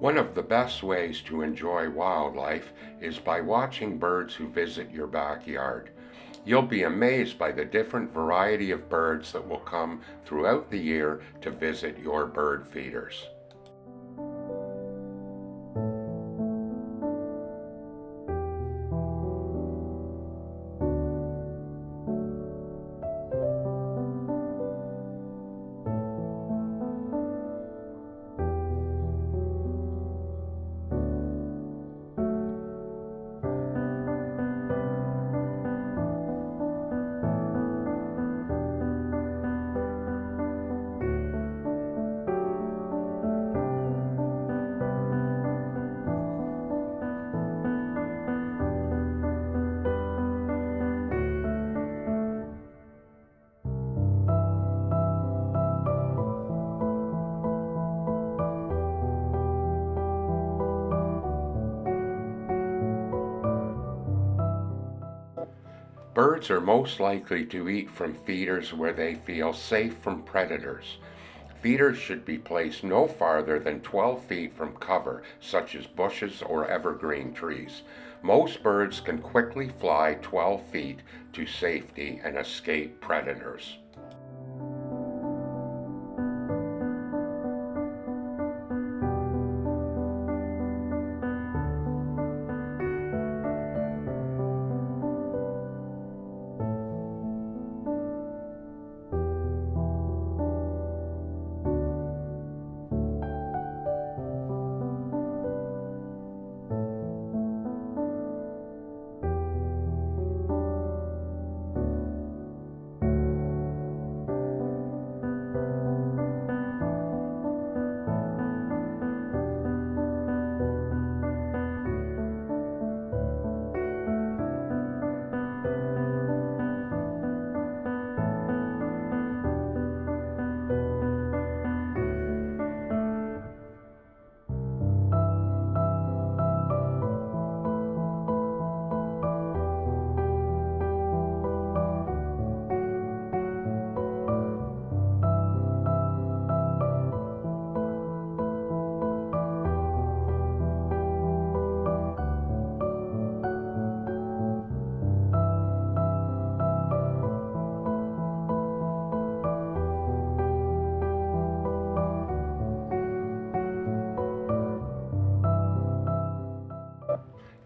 One of the best ways to enjoy wildlife is by watching birds who visit your backyard. You'll be amazed by the different variety of birds that will come throughout the year to visit your bird feeders. Birds are most likely to eat from feeders where they feel safe from predators. Feeders should be placed no farther than 12 feet from cover, such as bushes or evergreen trees. Most birds can quickly fly 12 feet to safety and escape predators.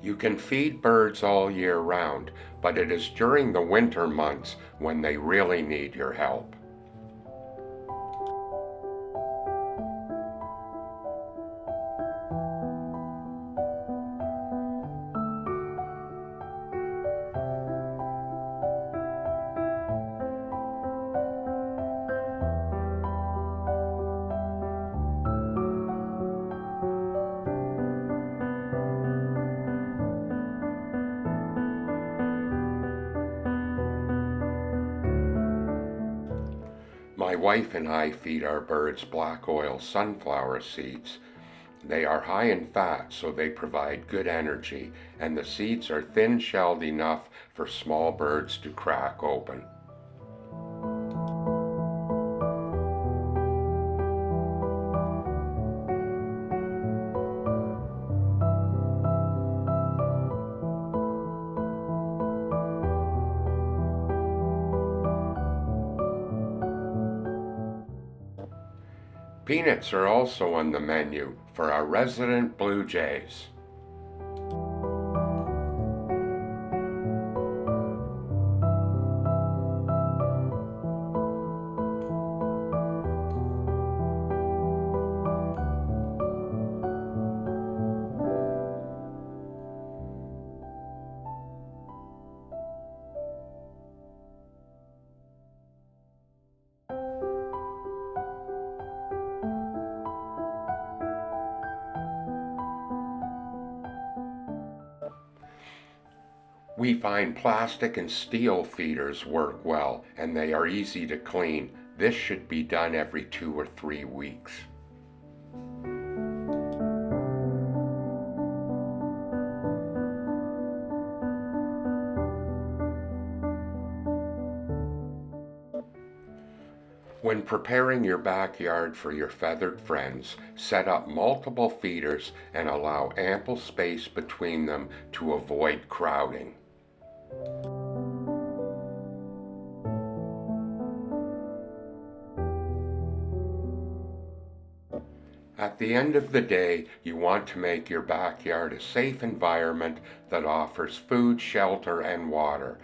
You can feed birds all year round, but it is during the winter months when they really need your help. My wife and I feed our birds black oil sunflower seeds. They are high in fat, so they provide good energy, and the seeds are thin shelled enough for small birds to crack open. Peanuts are also on the menu for our resident blue jays. We find plastic and steel feeders work well, and they are easy to clean. This should be done every 2 or 3 weeks. When preparing your backyard for your feathered friends, set up multiple feeders and allow ample space between them to avoid crowding. At the end of the day, you want to make your backyard a safe environment that offers food, shelter, and water.